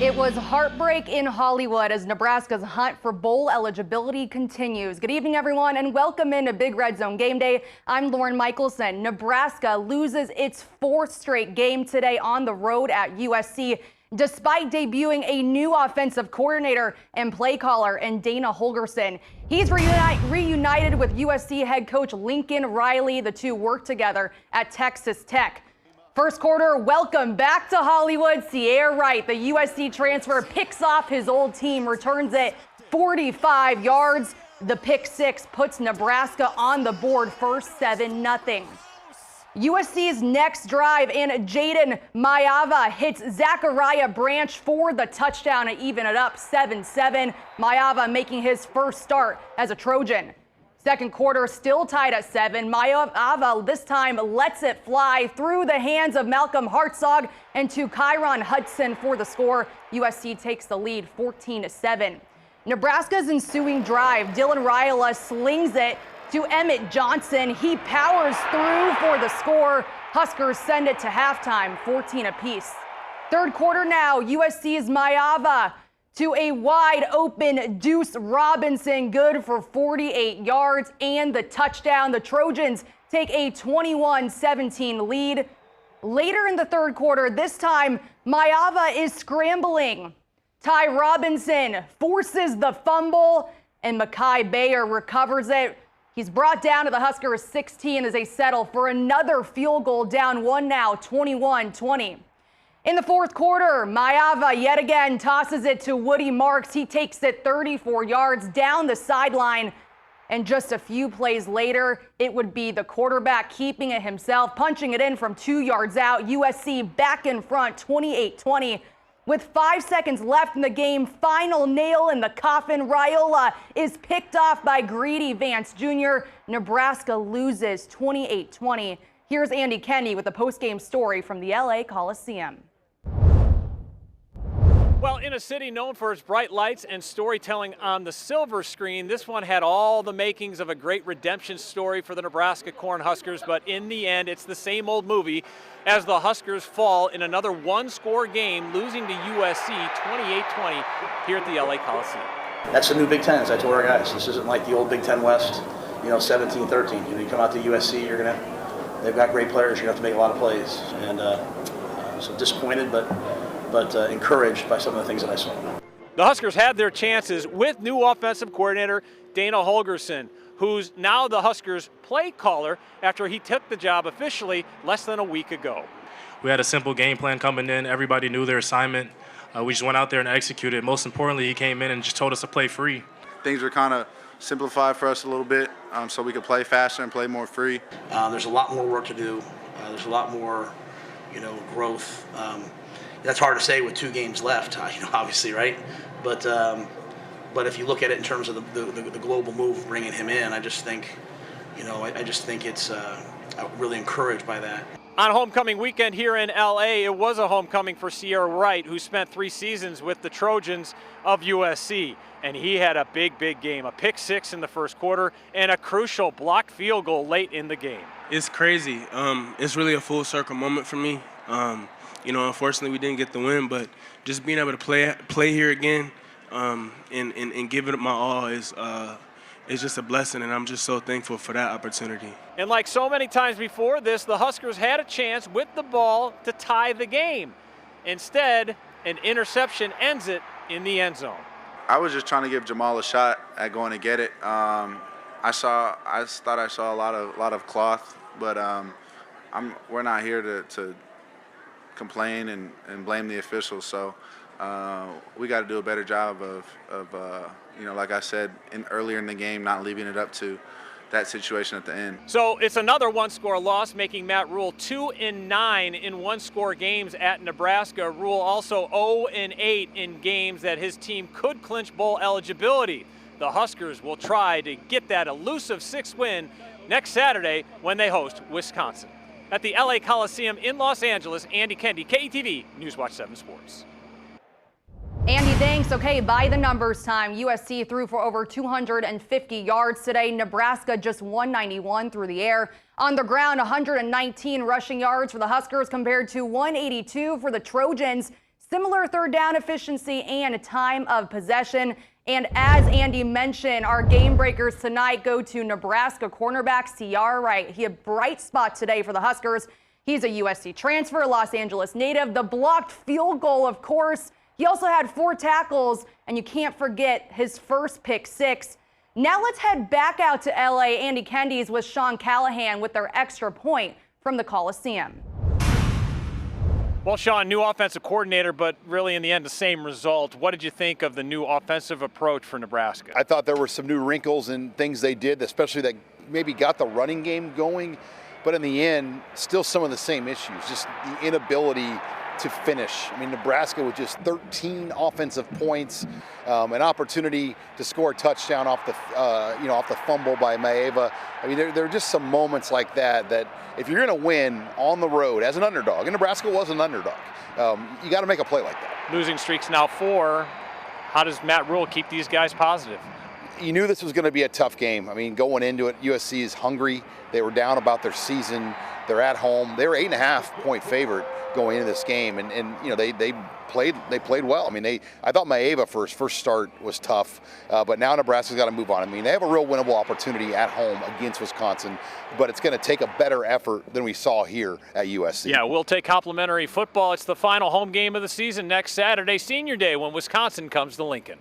It was heartbreak in Hollywood as Nebraska's hunt for bowl eligibility continues. Good evening, everyone, and welcome into Big Red Zone Game Day. I'm Lauren Michelson. Nebraska loses its fourth straight game today on the road at USC, despite debuting a new offensive coordinator and play caller in Dana Holgorsen. He's reunited with USC head coach Lincoln Riley. The two worked together at Texas Tech. First quarter, welcome back to Hollywood. Sierra Wright, the USC transfer, picks off his old team, returns it 45 yards. The pick six puts Nebraska on the board for 7-0. USC's next drive, and Jaden Maiava hits Zachariah Branch for the touchdown to even it up 7-7. Maiava making his first start as a Trojan. Second quarter still tied at 7. Maiava this time lets it fly through the hands of Malcolm Hartzog and to Kyron Hudson for the score. USC takes the lead 14-7. Nebraska's ensuing drive, Dylan Raiola slings it to Emmett Johnson. He powers through for the score. Huskers send it to halftime, 14 apiece. Third quarter now, USC's Maiava to a wide open Deuce Robinson, good for 48 yards and the touchdown. The Trojans take a 21-17 lead. Later in the third quarter, this time Maiava is scrambling. Ty Robinson forces the fumble and Makai Bayer recovers it. He's brought down to the Huskers 16 as they settle for another field goal, down one now, 21-20. In the fourth quarter, Maiava yet again tosses it to Woody Marks. He takes it 34 yards down the sideline. And just a few plays later, it would be the quarterback keeping it himself, punching it in from 2 yards out. USC back in front, 28-20. With 5 seconds left in the game, final nail in the coffin. Raiola is picked off by Greedy Vance Jr. Nebraska loses 28-20. Here's Andy Kenney with a post-game story from the LA Coliseum. Well, in a city known for its bright lights and storytelling on the silver screen, this one had all the makings of a great redemption story for the Nebraska Cornhuskers, but in the end, it's the same old movie as the Huskers fall in another one-score game, losing to USC 28-20 here at the LA Coliseum. That's the new Big Ten, as I told our guys. This isn't like the old Big Ten West, 17-13. You come out to USC, they've got great players, you're going to have to make a lot of plays. And so disappointed, but encouraged by some of the things that I saw. The Huskers had their chances with new offensive coordinator Dana Holgorsen, who's now the Huskers play caller after he took the job officially less than a week ago. We had a simple game plan coming in. Everybody knew their assignment. We just went out there and executed. Most importantly, he came in and just told us to play free. Things were kind of simplified for us a little bit so we could play faster and play more free. There's a lot more work to do. There's a lot more, growth. That's hard to say with 2 games left, obviously, right? But if you look at it in terms of the global move, bringing him in, I just think it's really encouraged by that. On homecoming weekend here in LA, it was a homecoming for Sierra Wright, who spent 3 seasons with the Trojans of USC. And he had a big game, a pick six in the first quarter and a crucial blocked field goal late in the game. It's crazy. It's really a full circle moment for me. Unfortunately we didn't get the win, but just being able to play here again and give it my all is just a blessing, and I'm just so thankful for that opportunity. And like so many times before this, the Huskers had a chance with the ball to tie the game. Instead, an interception ends it in the end zone. I was just trying to give Jamal a shot at going to get it. I thought I saw a lot of cloth, but we're not here to complain and blame the officials. So we got to do a better job of like I said earlier in the game, not leaving it up to that situation at the end. So it's another one-score loss, making Matt Rhule 2-9 in one-score games at Nebraska. Rhule also 0-8 in games that his team could clinch bowl eligibility. The Huskers will try to get that elusive 6th win next Saturday when they host Wisconsin. At the LA Coliseum in Los Angeles, Andy Kenney, KETV, Newswatch 7 Sports. Andy, thanks. Okay, by the numbers time, USC threw for over 250 yards today. Nebraska just 191 through the air. On the ground, 119 rushing yards for the Huskers compared to 182 for the Trojans. similar third down efficiency and time of possession. And as Andy mentioned, our game breakers tonight go to Nebraska cornerback Ciar Wright. He a bright spot today for the Huskers. He's a USC transfer, Los Angeles native. The blocked field goal, of course. He also had 4 tackles, and you can't forget his first pick 6. Now let's head back out to LA. Andy Kendies with Sean Callahan with their extra point from the Coliseum. Well, Sean, new offensive coordinator, but really in the end the same result. What did you think of the new offensive approach for Nebraska? I thought there were some new wrinkles and things they did, especially that maybe got the running game going. But in the end, still some of the same issues, just the inability to finish. I mean, Nebraska with just 13 offensive points, an opportunity to score a touchdown off the, off the fumble by Maeva. I mean, there are just some moments like that if you're going to win on the road as an underdog, and Nebraska was an underdog, you got to make a play like that. Losing streak's now 4. How does Matt Rule keep these guys positive? You knew this was going to be a tough game. I mean, going into it, USC is hungry. They were down about their season. They're at home. They were 8.5-point favorite going into this game, and they played well. I mean, I thought Maeva for his first start was tough, but now Nebraska's got to move on. I mean, they have a real winnable opportunity at home against Wisconsin, but it's going to take a better effort than we saw here at USC. Yeah, we'll take complimentary football. It's the final home game of the season next Saturday, Senior Day, when Wisconsin comes to Lincoln.